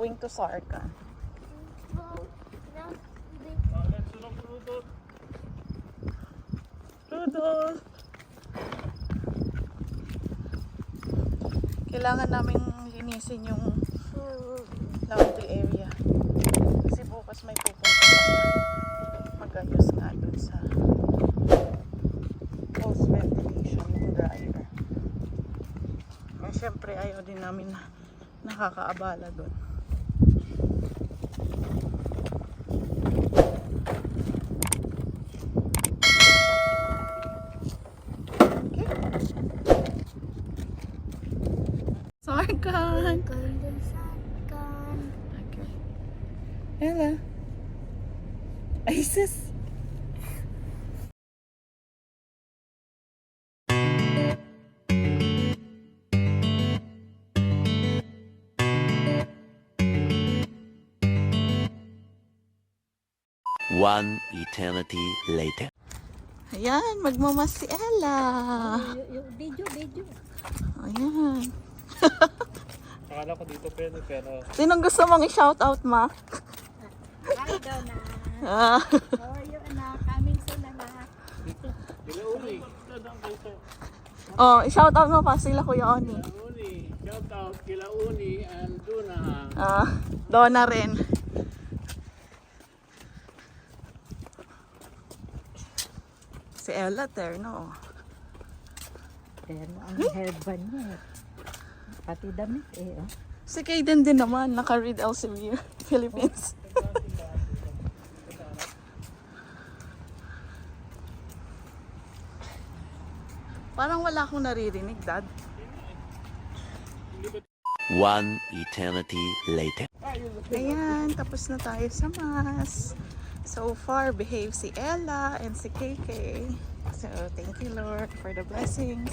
going to Sarka. Rudolph! Kailangan namin linisin yung laundry area. Kasi bukas may pupunta pa. Mag-ayos nga dun sa hose ventilation yung dryer. Eh, syempre ayaw din namin na nakakaabala dun. Sarkan! Okay. Ella. Isis. One eternity later. Ayan, magmamas si Ella. Video. Ayan. Akala ko dito pwede pero Sinong gusto mong i-shoutout, ma? Hi, Donna. Ah. How are you, anak? Coming soon, anak. dito. Ilauli. Oh, i-shoutout mo pa sila, Kuya Oni. Ilauli. Shout out kila Uni and Duna. Ah, Donna rin. Si Ella, terno. Pero ang hairband niya. Pati damit eh. Oh. Si Kaden din naman, naka-read Elsevier, Philippines. Parang wala akong naririnig, Dad. One eternity later. Ayan, tapos na tayo sa Mass. So far, behave si Ella and si KK. So, thank you, Lord, for the blessings.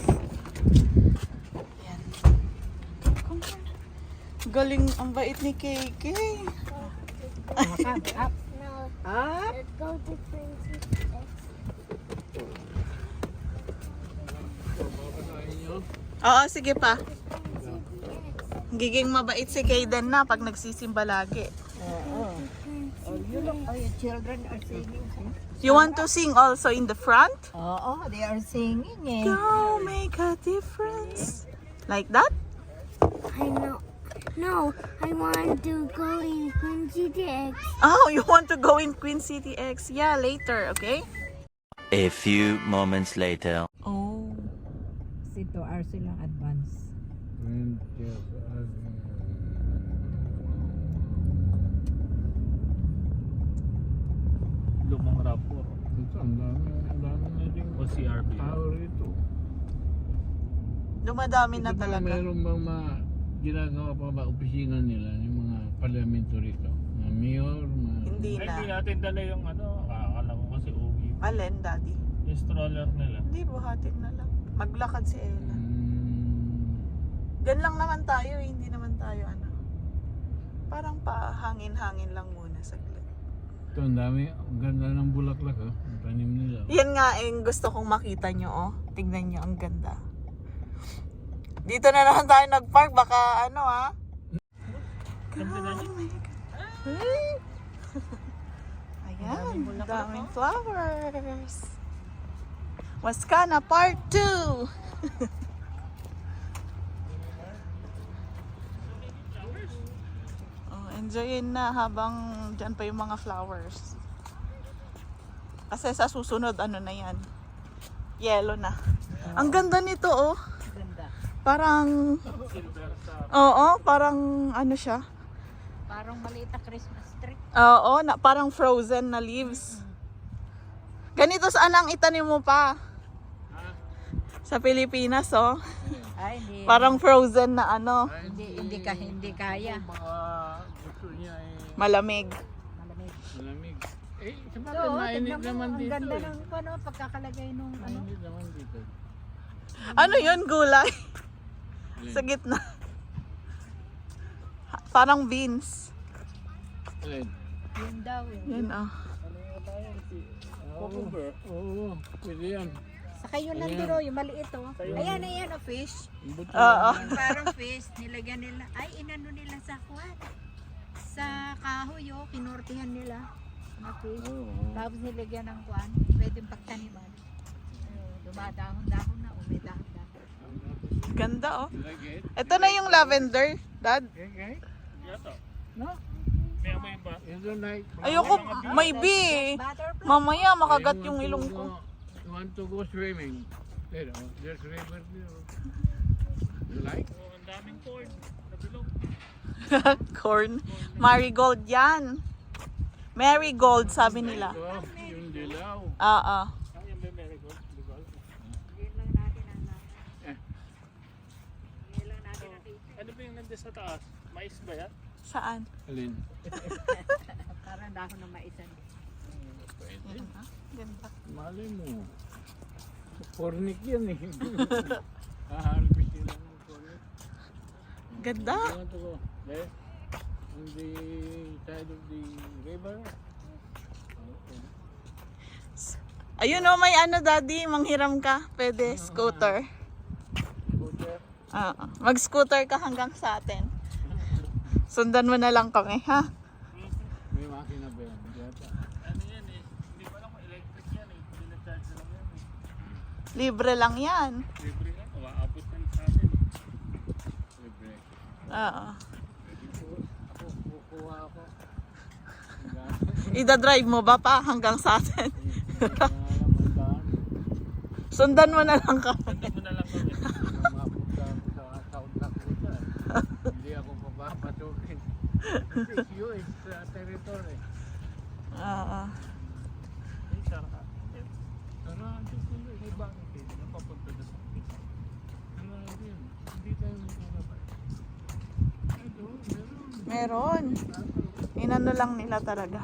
Ayan. Come on. Galing, ang bait ni KK. Up. No, Up. let's go to Princess. Oo, sige pa. Giging mabait si Kaden na pag nagsisimba lagi. Oh, you look, your children are singing. You want to sing also in the front? Oo, they are singing eh. Go make a difference. Like that? I know. No, I want to go in Quincy X. Oh, you want to go in Queen City X? Yeah, later, okay? A few moments later. Oh. Kasi 2 hours silang advance. Lumang rapor. Ito, ang dami na din. O CRB. Tao rito. Dumadami na talaga. Mayroon bang ginagawa pa ba opisina nila, yung mga parlamento rito? Mga mayor, mga... Hindi Ay, na. hindi natin dala yung ano. Akala ko kasi uwi. Alin, Daddy? Yung stroller nila. Hindi, buhatin na lang. Maglakad si Ella. Mm, Diyan lang naman tayo, hindi naman tayo ano. Parang hangin-hangin lang muna saglit. ito, ang dami. Ang ganda ng bulaklak, oh. Ang tanim nila. Yan nga yung gusto kong makita nyo, oh. Tignan nyo, ang ganda. Dito na naman tayo nag-park, baka ano, ha? Ayan, daming flowers. Wascana Part 2. Oh, enjoyin na habang dyan pa yung mga flowers. Kasi sa susunod, ano na yan? Yellow na. Ang ganda nito, oh. Ganda. Parang, oo, parang ano siya? Parang maliit na Christmas tree. Oo, parang frozen na leaves. Ganito saan ang itanim mo pa? Sa Pilipinas, oh. Ay, hindi. Parang frozen na ano, Hindi kaya. Baka gusto niya malamig. Malamig. malamig. Eh, So, sabagay mainit tignan mo, naman ang dito. ganda eh. ng pagkakalagay nung ano. Mainit naman dito. Ano yun, gulay? Sa gitna. Parang beans. Alin? Yun daw eh. Yun, oh. Cucumber. Oo, pwede yan. Saka yun nanduro, yung maliit oh. Ayan, oh, fish. Oo. Yung parang fish, nilagyan nila. Ay, inano nila sa kwan. Sa kahoy, kinortihan nila. Okay. Oo. Tapos nilagyan ng kuwan, pwedeng pagtaniman. Dumadahon-dahon na, may dahon-dahon. Ganda oh. You like it? Ito na yung lavender, Dad. Okay. Yato. No? May amoy ba? You don't like... Ayoko, may bee. Butterfly. Mamaya makagat You yung want to ilong ko. go- You want to go swimming? There, there's river there. You like? Oh, ang daming corn. Nabilog. Corn. Marigold yan. Marigold, sabi nila. Oh, yung dilaw. Oo. Ang yung may marigold. Marigold. Yun lang natin ang Eh. yun lang natin nakita. Ano ba yung nandiyan sa taas? Mais ba yan? Saan? Alin? Parang dahon ng maisan. Pwede. Ganda. Malay mo. Pornik yan eh. Haharvest nila ng pornik. Ganda. You want to go there? On the side of the river? Ayun oh, may ano daddy, manghiram ka. Pwede, scooter. Scooter? Oo. Mag-scooter ka hanggang sa atin. Sundan mo na lang kami, ha? May makina ba yan? Yata. Ano yan eh? Hindi ko alam kung electric yan eh. Pinacharge lang yan eh. Libre lang yan. Libre yan. Umaabot na sa atin eh. Libre. Oo. Pwede po. Ako, kukuha ako. Ida-drive mo ba pa hanggang sa atin? Alam mo daan. Sundan mo na lang kami. Ganda mo na lang kami. Mapunta ako sa South Dakota. Hindi ako papapasukin. Kasi US territory. Oo. Ay, sarap. Ano, dito may bakit eh. Napapunta na sa akin. Ano yun? Hindi tayo maglalabay. Ito, meron. Meron. Inano lang nila talaga.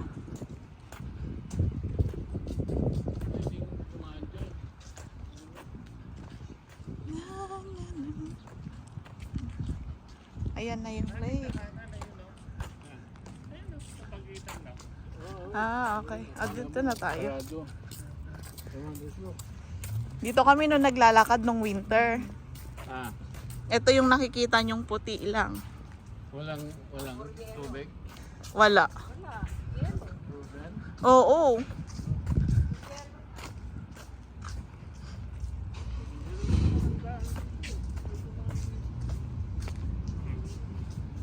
Pwedeng kumaan dyan. Ayan na yung lake. Kanan na yun oh. Ayun oh. Sa pagitan lang. Ah, okay. Dito na tayo. Sarado. Ewan, this look. Dito kami nung naglalakad nung winter. Ah, Ito yung nakikita nyong puti lang. walang tubig. Wala. Frozen. Oo.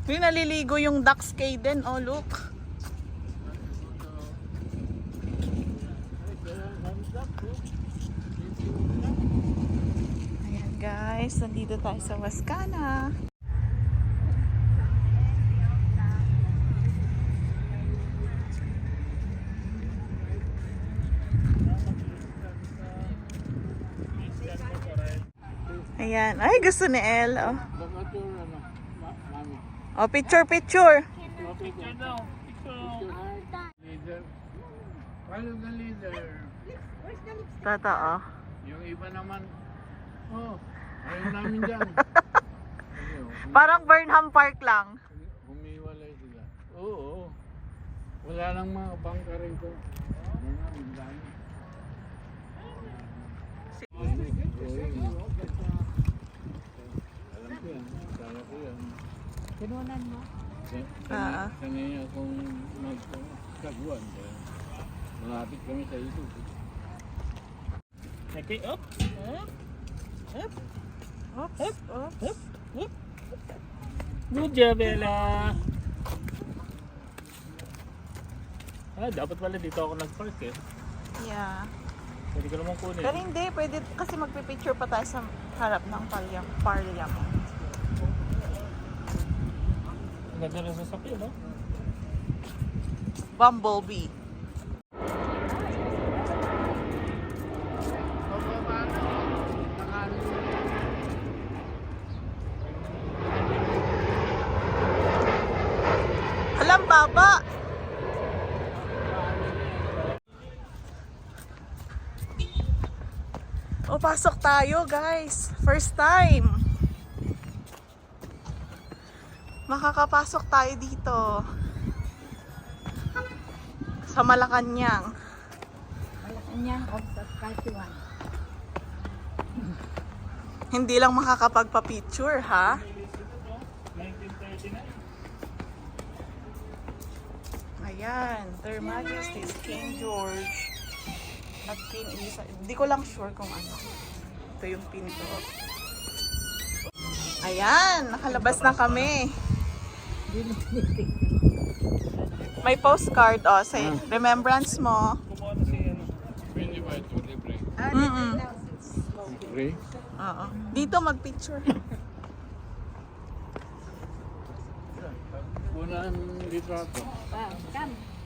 May naliligo yung ducks kay din. Oh, look. Ayan guys, nandito tayo sa Wascana. Ayan. Ay, gusto ni El. Oh, Baka ito, ano, mami. oh picture, picture. Picture daw. Picture. Leader. Follow the leader. Totoo. Yung iba naman, oh, ayaw namin dyan. Parang Burnham Park lang. Humiwalay sila. Oo. Wala lang mga bangka rito. Ang dami. Alam ko yan. Kaya ko yan. Kinunan mo? Sanay akong magkaguan. Malapit kami sa ito. Okay, up. Oops. Oops. Good job, Bella. Ah, dapat pala dito ako nag-park eh. Yeah. Pwede ko naman kunin. Pero hindi, pwede kasi magpipicture pa tayo sa harap ng parliament. Ang ganda ng sasakyan, no? Bumblebee. Alam, baba! O, pasok tayo, guys. First time. Makakapasok tayo dito. Sa Malacanang. Malacanang of Saskatchewan. Hindi lang makakapagpa-picture, ha? 1939. Ayan, Their Majesty's King George at Queen Isa. Hindi ko lang sure kung ano. Ito yung pinto. Ayan, nakalabas na kami. May postcard, sa remembrance mo. Pwede ba ito? Libre. Mm-mm. Libre? Oo. Dito mag-picture. Unang litrato. Come.